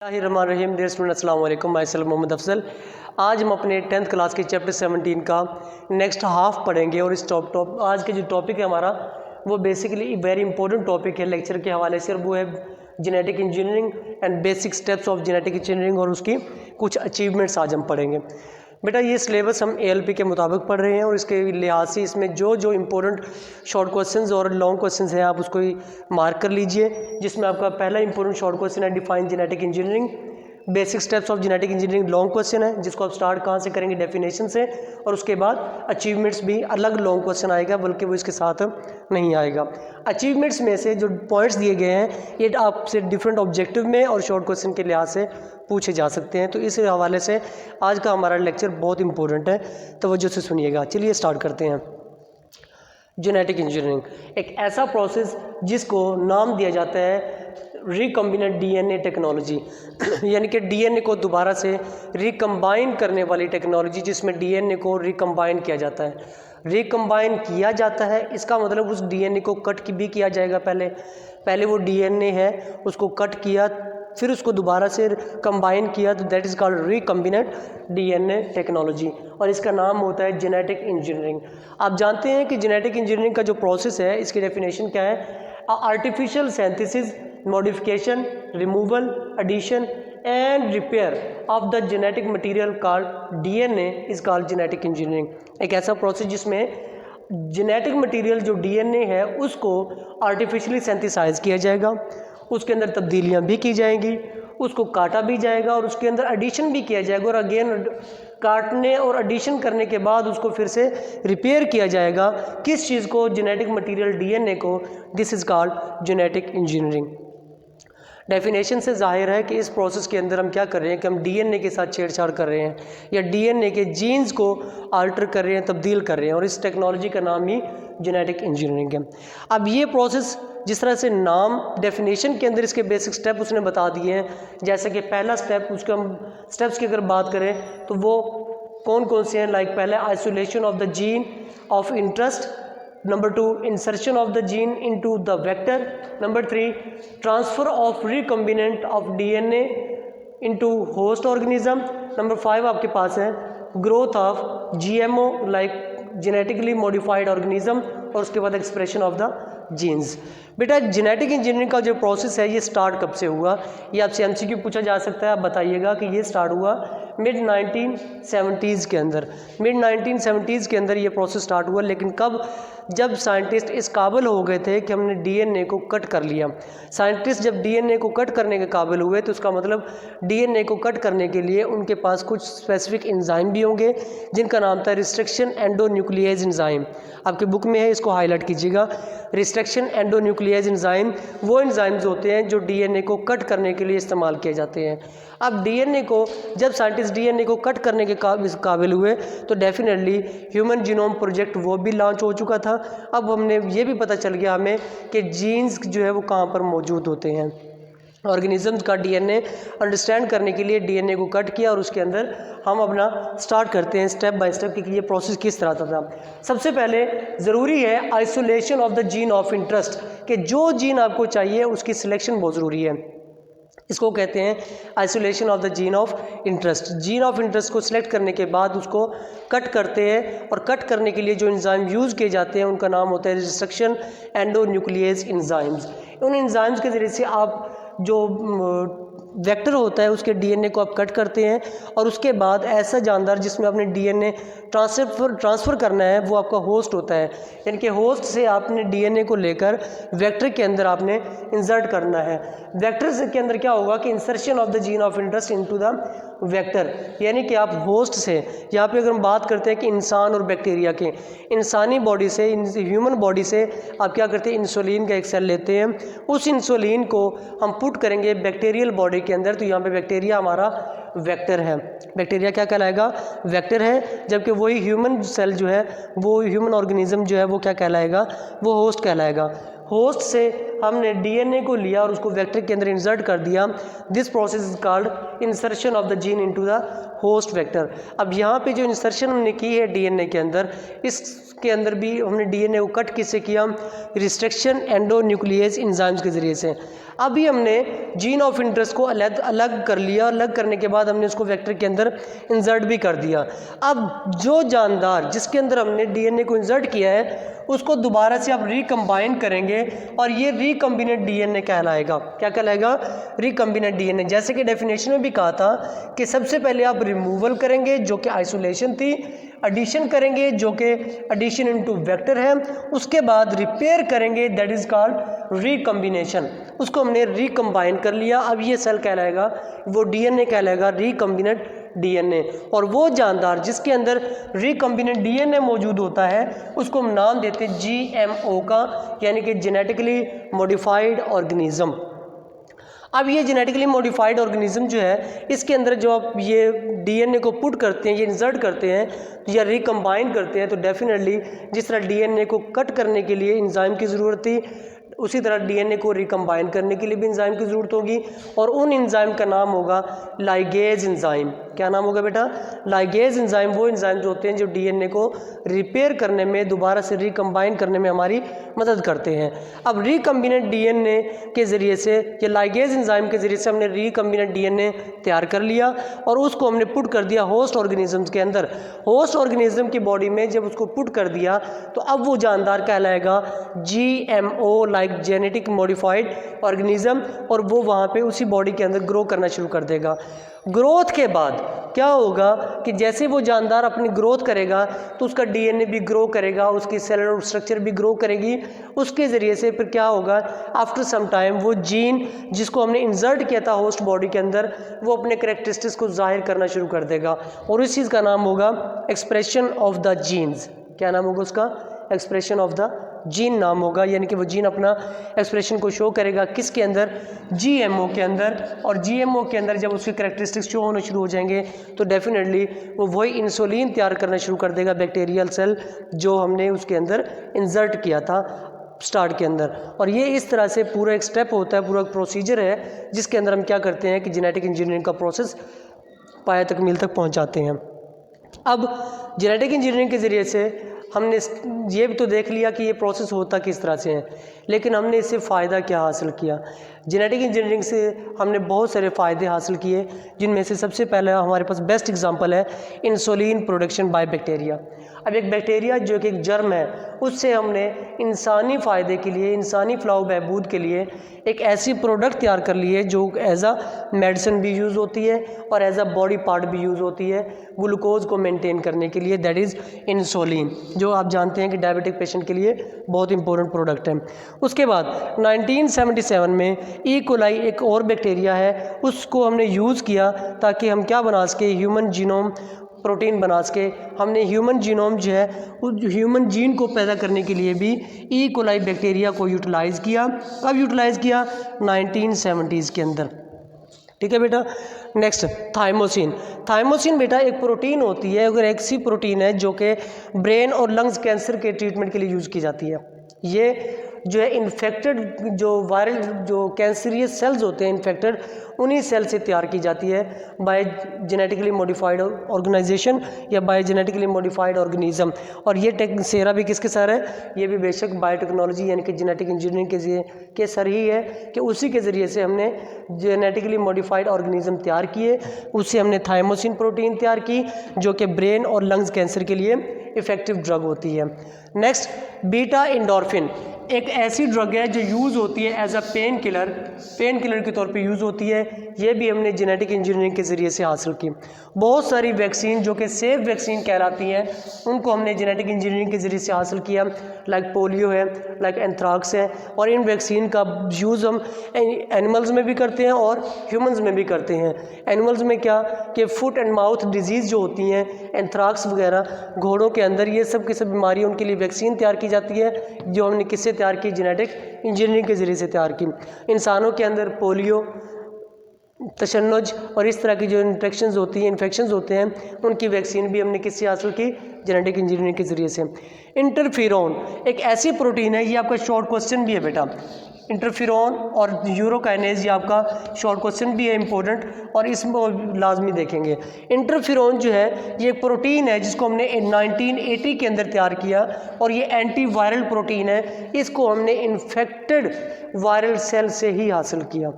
रहीम dear student अस्सलाम वालेकुम। Myself Mohammad Afzal. आज हम अपने 10th क्लास के चैप्टर 17 का नेक्स्ट हाफ पढ़ेंगे और इस आज के जो टॉपिक है हमारा वो बेसिकली वेरी इंपॉर्टेंट टॉपिक है लेक्चर के हवाले से, और वो है genetic engineering and basic steps of genetic engineering, और उसकी कुछ अचीवमेंट्स आज हम पढ़ेंगे। बेटा ये सिलेबस हम ALP के मुताबिक पढ़ रहे हैं और इसके लिहाज से इसमें जो जो इम्पोर्टेंट शॉर्ट क्वेश्चंस और लॉन्ग क्वेश्चंस हैं आप उसको मार्क कर लीजिए, जिसमें आपका पहला इंपॉर्टेंट शॉर्ट क्वेश्चन है define genetic engineering, basic steps of genetic engineering long question है, जिसको आप स्टार्ट कहाँ से करेंगे, डेफिनेशन से, और उसके बाद अचीवमेंट्स भी अलग लॉन्ग क्वेश्चन आएगा, बल्कि वो इसके साथ नहीं आएगा। अचीवमेंट्स में से जो पॉइंट्स दिए गए हैं ये आपसे डिफरेंट ऑब्जेक्टिव में और शॉर्ट क्वेश्चन के लिहाज से पूछे जा सकते हैं, तो इस हवाले से आज का हमारा लेक्चर बहुत इंपॉर्टेंट है, तवज्जो से सुनिएगा। चलिए स्टार्ट करते हैं। जेनेटिक इंजीनियरिंग एक ऐसा प्रोसेस जिसको नाम दिया जाता है रिकम्बिनेंट DNA टेक्नोलॉजी यानी कि DNA को दोबारा से रिकम्बाइन करने वाली टेक्नोलॉजी, जिसमें DNA को रिकम्बाइन किया जाता है। रिकम्बाइन किया जाता है इसका मतलब उस DNA को कट भी किया जाएगा। पहले वो DNA है उसको कट किया, फिर उसको दोबारा से कंबाइन किया, तो that is called recombinant DNA technology, और इसका नाम होता है जेनेटिक इंजीनियरिंग। आप जानते हैं कि जेनेटिक इंजीनियरिंग का जो प्रोसेस है इसकी डेफिनेशन क्या है? Artificial synthesis, modification, removal, addition and repair of the genetic material called DNA is called genetic engineering. एक ऐसा प्रोसेस जिसमें जेनेटिक मटेरियल जो DNA है उसको आर्टिफिशियली सिंथेसाइज किया जाएगा, उसके अंदर तब्दीलियां भी की जाएंगी, उसको काटा भी जाएगा और उसके अंदर एडिशन भी किया जाएगा, और अगेन काटने और एडिशन करने के बाद उसको फिर से रिपेयर किया जाएगा। किस चीज़ को? जेनेटिक मटेरियल DNA को। This is called genetic engineering. Definition से जाहिर है कि इस प्रोसेस के अंदर हम क्या कर रहे हैं कि हम DNA के साथ छेड़छाड़ कर रहे हैं या DNA के जीन्स को आल्टर कर रहे हैं, तब्दील कर रहे हैं, और इस टेक्नोलॉजी का नाम ही जेनेटिक इंजीनियरिंग है। अब ये प्रोसेस जिस तरह से नाम डेफिनेशन के अंदर इसके बेसिक स्टेप उसने बता दिए हैं, जैसे कि पहला स्टेप, उसके हम स्टेप्स की अगर बात करें तो वो कौन कौन से हैं? लाइक पहले isolation of the gene of interest, number 2 insertion of the gene into the vector, number 3 transfer of recombinant of DNA into host organism, number 5 आपके पास है growth of GMO like genetically modified organism, और उसके बाद expression of the jeans. बेटा genetic engineering का जो process है ये स्टार्ट कब से हुआ? ये आपसे MCQ पूछा जा सकता है। आप बताइएगा कि ये स्टार्ट हुआ मिड 1970s के अंदर। मिड 1970s के अंदर ये प्रोसेस स्टार्ट हुआ, लेकिन कब? जब साइंटिस्ट इस काबिल हो गए थे कि हमने DNA को कट कर लिया। साइंटिस्ट जब DNA को कट करने के काबिल हुए तो उसका मतलब DNA को कट करने के लिए उनके पास कुछ स्पेसिफिक एंजाइम भी होंगे, जिनका नाम था रिस्ट्रिक्शन एंडोन्यूक्लियेज एंजाइम। आपके बुक में है, इसको हाईलाइट कीजिएगा। रिस्ट्रिक्शन एंडोन्यूक्लियेज एंजाइम वो एंजाइम्स होते हैं जो DNA को कट करने के लिए इस्तेमाल किए जाते हैं। अब DNA को जब साइंटिस्ट DNA को कट करने के काबिल हुए तो डेफिनेटली ह्यूमन जीनोम प्रोजेक्ट वो भी लॉन्च हो चुका था। अब हमने ये भी पता चल गया हमें कि जीन्स जो है वो कहाँ पर मौजूद होते हैं। ऑर्गेनिजम्स का DNA अंडरस्टैंड करने के लिए DNA को कट किया, और उसके अंदर हम अपना स्टार्ट करते हैं स्टेप बाय स्टेप कि ये प्रोसेस किस तरह था। सबसे पहले ज़रूरी है isolation of the gene of interest, कि जो जीन आपको चाहिए उसकी सिलेक्शन बहुत ज़रूरी है। इसको कहते हैं isolation of the gene of interest. Gene of interest को सिलेक्ट करने के बाद उसको कट करते हैं, और कट करने के लिए जो एंजाइम यूज़ किए जाते हैं उनका नाम होता है रिस्ट्रिक्शन एंडोन्यूक्लियेज एंजाइम्स। उन एंजाइम्स के ज़रिए से आप जो वेक्टर होता है उसके DNA को आप कट करते हैं, और उसके बाद ऐसा जानदार जिसमें आपने DNA ट्रांसफ़र करना है वो आपका होस्ट होता है, यानी कि होस्ट से आपने DNA को लेकर वेक्टर के अंदर आपने इंसर्ट करना है। वेक्टर के अंदर क्या होगा कि insertion of the gene of interest into the vector, यानी कि आप होस्ट से, यहाँ पे अगर हम बात करते हैं कि इंसान और बैक्टीरिया के, इंसानी बॉडी से, ह्यूमन बॉडी से आप क्या करते हैं, इंसुलिन का एक सेल लेते हैं, उस इंसुलिन को हम पुट करेंगे बैक्टीरियल बॉडी के अंदर, तो यहाँ पे बैक्टीरिया हमारा वेक्टर है। बैक्टीरिया क्या कहलाएगा? वेक्टर है, जबकि वही ह्यूमन सेल जो है, वो ह्यूमन ऑर्गेनिज्म जो है वो क्या कहलाएगा? वो होस्ट कहलाएगा। होस्ट से हमने DNA को लिया और उसको वेक्टर के अंदर इंसर्ट कर दिया। This process is called insertion of the gene into the host vector. अब यहाँ पे जो इंसर्शन हमने की है DNA के अंदर, इसके अंदर भी हमने DNA को कट किससे किया? रिस्ट्रिक्शन एंडोन्यूक्लियेज एंजाइम्स के ज़रिए से। अभी हमने जीन ऑफ इंटरेस्ट को अलग अलग कर लिया, अलग करने के बाद हमने उसको वेक्टर के अंदर इंसर्ट भी कर दिया। अब जो जानदार जिसके अंदर हमने डीएनए को इंसर्ट किया है उसको दोबारा से आप रिकम्बाइन करेंगे और ये रिकम्बिनेट डीएनए कहलाएगा। क्या कहलाएगा? Recombinant DNA. जैसे कि डेफिनेशन में भी कहा था कि सबसे पहले आप रिमूवल करेंगे जो कि आइसोलेशन थी, एडिशन करेंगे जो कि एडिशन इनटू वेक्टर है, उसके बाद रिपेयर करेंगे दैट इज कॉल्ड रिकम्बिनेशन। उसको हमने रिकम्बाइन कर लिया। अब ये सेल कहलाएगा, वो डीएनए कहलाएगा रिकम्बिनेट डीएनए। और वो जानदार जिसके अंदर रिकम्बिनेट डीएनए मौजूद होता है उसको हम नाम देते हैं जीएमओ का, यानी कि जेनेटिकली मॉडिफाइड ऑर्गेनिज्म। अब ये जेनेटिकली मॉडिफाइड ऑर्गेनिज्म जो है इसके अंदर जो आप ये डीएनए को पुट करते हैं, ये इंसर्ट करते हैं या रिकम्बाइन करते हैं, तो डेफिनेटली जिस तरह डीएनए को कट करने के लिए एंजाइम की ज़रूरत थी उसी तरह डीएनए को रिकम्बाइन करने के लिए भी एंजाइम की ज़रूरत होगी। और उन एंजाइम का नाम होगा लाइगेज एंजाइम। क्या नाम होगा बेटा? Ligase enzyme. वो एंजाइम जो होते हैं जो डीएनए को रिपेयर करने में, दोबारा से रिकम्बाइन करने में हमारी मदद करते हैं। अब रिकम्बिनेट डीएनए के ज़रिए से, या लाइगेज एंजाइम के ज़रिए से हमने रिकम्बिनेट डीएनए तैयार कर लिया और उसको हमने पुट कर दिया होस्ट ऑर्गेनिजम्स के अंदर। होस्ट ऑर्गेनिज्म की बॉडी में जब उसको पुट कर दिया तो अब वो जानदार कहलाएगा GMO, like genetic modified organism, और वो वहाँ पे उसी बॉडी के अंदर ग्रो करना शुरू कर देगा। ग्रोथ के बाद क्या होगा कि जैसे वो जानदार अपनी ग्रोथ करेगा तो उसका डीएनए भी ग्रो करेगा, उसकी सेलुलर स्ट्रक्चर भी ग्रो करेगी। उसके ज़रिए से फिर क्या होगा, आफ्टर सम टाइम वो जीन जिसको हमने इंसर्ट किया था होस्ट बॉडी के अंदर वो अपने करेक्टरिस्टिक्स को जाहिर करना शुरू कर देगा और इस चीज़ का नाम होगा एक्सप्रेशन ऑफ द जीन्स। क्या नाम होगा उसका? एक्सप्रेशन ऑफ द जीन नाम होगा, यानी कि वो जीन अपना एक्सप्रेशन को शो करेगा किसके अंदर? जीएमओ के अंदर। और जीएमओ के अंदर जब उसके करैक्टरिस्टिक्स शो होने शुरू हो जाएंगे तो डेफिनेटली वो वही इंसुलिन तैयार करना शुरू कर देगा, बैक्टीरियल सेल जो हमने उसके अंदर इंसर्ट किया था स्टार्ट के अंदर। और ये इस तरह से पूरा एक स्टेप होता है, पूरा प्रोसीजर है जिसके अंदर हम क्या करते हैं कि जेनेटिक इंजीनियरिंग का प्रोसेस पाया तकमील तक पहुँचाते हैं। अब जेनेटिक इंजीनियरिंग के ज़रिए से हमने ये भी तो देख लिया कि ये प्रोसेस होता किस तरह से है, लेकिन हमने इससे फ़ायदा क्या हासिल किया? जेनेटिक इंजीनियरिंग से हमने बहुत सारे फ़ायदे हासिल किए, जिनमें से सबसे पहला हमारे पास बेस्ट एग्जांपल है इंसुलिन प्रोडक्शन बाय बैक्टीरिया। अब एक बैक्टीरिया जो कि एक जर्म है, उससे हमने इंसानी फ़ायदे के लिए, इंसानी फलाह बहबूद के लिए एक ऐसी प्रोडक्ट तैयार कर ली है जो एज आ मेडिसिन भी यूज़ होती है और एज आ बॉडी पार्ट भी यूज़ होती है ग्लूकोज को मेंटेन करने के लिए, दैट इज़ इंसुलिन, जो आप जानते हैं कि डायबिटिक पेशेंट के लिए बहुत इंपॉर्टेंट प्रोडक्ट है। उसके बाद 1977 में ई कोलाई एक और बैक्टीरिया है, उसको हमने यूज़ किया ताकि हम क्या बना सके, ह्यूमन जीनोम प्रोटीन बना सके। हमने ह्यूमन जीनोम जो है उस ह्यूमन जीन को पैदा करने के लिए भी ई कोलाई बैक्टीरिया को यूटिलाइज़ किया। कब यूटिलाइज़ किया? 1970s के अंदर। ठीक है बेटा। Next thymosin. थाइमोसिन बेटा एक प्रोटीन होती है, अगर एक सी प्रोटीन है जो कि ब्रेन और लंग्स कैंसर के ट्रीटमेंट के लिए यूज़ की जाती है। ये जो है इन्फेक्टेड जो वायरल जो कैंसरियस सेल्स होते हैं इन्फेक्टेड, उन्हीं सेल से तैयार की जाती है बाय जेनेटिकली मॉडिफाइड ऑर्गेनाइजेशन या बाय जेनेटिकली मॉडिफाइड ऑर्गेनिज्म। और ये सेरा भी किसके सर है? ये भी बेशक बायोटेक्नोलॉजी यानी कि जेनेटिक इंजीनियरिंग के सर ही है कि उसी के ज़रिए से हमने जेनेटिकली मॉडिफाइड ऑर्गेनिज्म तैयार किए। उससे हमने थाइमोसिन प्रोटीन तैयार की जो कि ब्रेन और लंग्स कैंसर के लिए इफ़ेक्टिव ड्रग होती है। नेक्स्ट बीटा एंडोर्फिन एक ऐसी ड्रग है जो यूज़ होती है एज अ पेन किलर के तौर पे यूज़ होती है। ये भी हमने जेनेटिक इंजीनियरिंग के ज़रिए से हासिल की। बहुत सारी वैक्सीन जो कि सेफ वैक्सीन कहलाती हैं उनको हमने जेनेटिक इंजीनियरिंग के ज़रिए से हासिल किया, लाइक पोलियो है, लाइक एंथ्राक्स है। और इन वैक्सीन का यूज़ हम एनिमल्स में भी करते हैं और ह्यूमंस में भी करते हैं। एनिमल्स में क्या कि फुट एंड माउथ डिजीज़ जो होती हैं, एंथ्राक्स वगैरह, घोड़ों के अंदर ये सब की सब बीमारियाँ, उनके लिए वैक्सीन तैयार की जाती है जो हमने किससे तैयार की? जेनेटिक इंजीनियरिंग के ज़रिए से तैयार की। इंसानों के अंदर पोलियो, तशन्नुज और इस तरह की जो इन्फेक्शंस होते हैं उनकी वैक्सीन भी हमने किससे हासिल की? जेनेटिक इंजीनियरिंग के ज़रिए से। इंटरफेरॉन एक ऐसी प्रोटीन है, ये आपका शॉर्ट क्वेश्चन भी है बेटा। इंटरफेरॉन और यूरोकाइनेज, ये आपका शॉर्ट क्वेश्चन भी है इंपॉर्टेंट, और इसमें लाजमी देखेंगे। इंटरफेरॉन जो है ये एक प्रोटीन है जिसको हमने 1980 के अंदर तैयार किया, और ये एंटीवायरल प्रोटीन है। इसको हमने इन्फेक्टेड वायरल सेल से ही हासिल किया।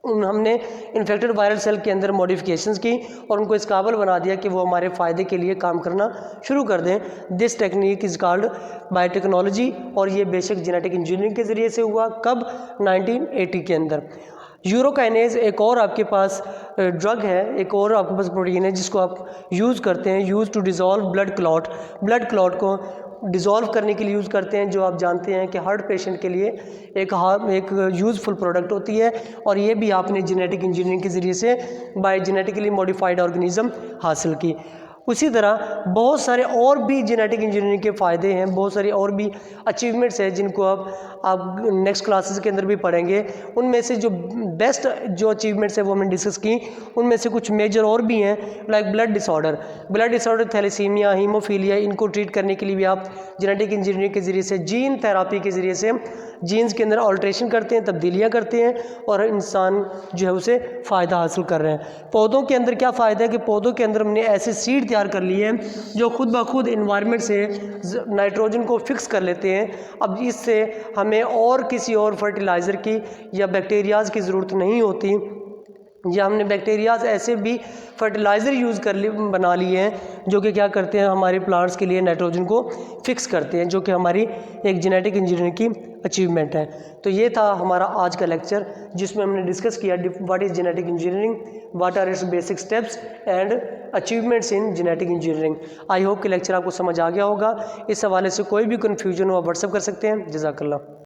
हमने इन्फेक्टेड वायरल सेल के अंदर मॉडिफिकेशंस की और उनको इस काबिल बना दिया कि वो हमारे फ़ायदे के लिए काम करना शुरू कर दें। This technique is called biotechnology, और ये बेशक जेनेटिक इंजीनियरिंग के ज़रिए से हुआ। कब? 1980 के अंदर। यूरोकाइनेज एक और आपके पास ड्रग है, एक और आपके पास प्रोटीन है जिसको आप यूज़ करते हैं, use to dissolve blood clot. Blood clot को डिज़ोल्व करने के लिए यूज़ करते हैं, जो आप जानते हैं कि हार्ट पेशेंट के लिए एक यूज़फुल प्रोडक्ट होती है, और ये भी आपने जेनेटिक इंजीनियरिंग के ज़रिए से बाय जेनेटिकली मॉडिफाइड ऑर्गेनिज्म हासिल की। उसी तरह बहुत सारे और भी जेनेटिक इंजीनियरिंग के फ़ायदे हैं, बहुत सारी और भी अचीवमेंट्स हैं जिनको आप नेक्स्ट क्लासेस के अंदर भी पढ़ेंगे। उनमें से जो बेस्ट जो अचीवमेंट्स हैं वो हमने डिस्कस की। उनमें से कुछ मेजर और भी हैं, like blood disorder, thalassaemia, haemophilia, इनको ट्रीट करने के लिए भी आप जेनेटिक इंजीनियरिंग के ज़रिए से, जीन थेरापी के ज़रिए से जीन्स के अंदर ऑल्ट्रेशन करते हैं, तब्दीलियाँ करते हैं, और इंसान जो है उसे फ़ायदा हासिल कर रहे हैं। पौधों के अंदर क्या फ़ायदा है कि पौधों के अंदर हमने ऐसे सीड तैयार कर लिए हैं जो खुद ब खुद इन्वायरमेंट से नाइट्रोजन को फिक्स कर लेते हैं। अब इससे हमें और किसी और फर्टिलाइज़र की या बैक्टीरियाज़ की ज़रूरत नहीं होती, या हमने बैक्टीरियाज ऐसे भी फर्टिलाइज़र यूज़ बना लिए हैं जो कि क्या करते हैं, हमारे प्लांट्स के लिए नाइट्रोजन को फिक्स करते हैं, जो कि हमारी एक जेनेटिक इंजीनियरिंग की अचीवमेंट है। तो ये था हमारा आज का लेक्चर, जिसमें हमने डिस्कस किया what is genetic engineering, what are its basic steps and achievements in genetic engineering. I hope कि लेक्चर आपको समझ आ गया होगा। इस हवाले से कोई भी कन्फ्यूजन हो आप व्हाट्सअप कर सकते हैं। जज़ाकल्लाह।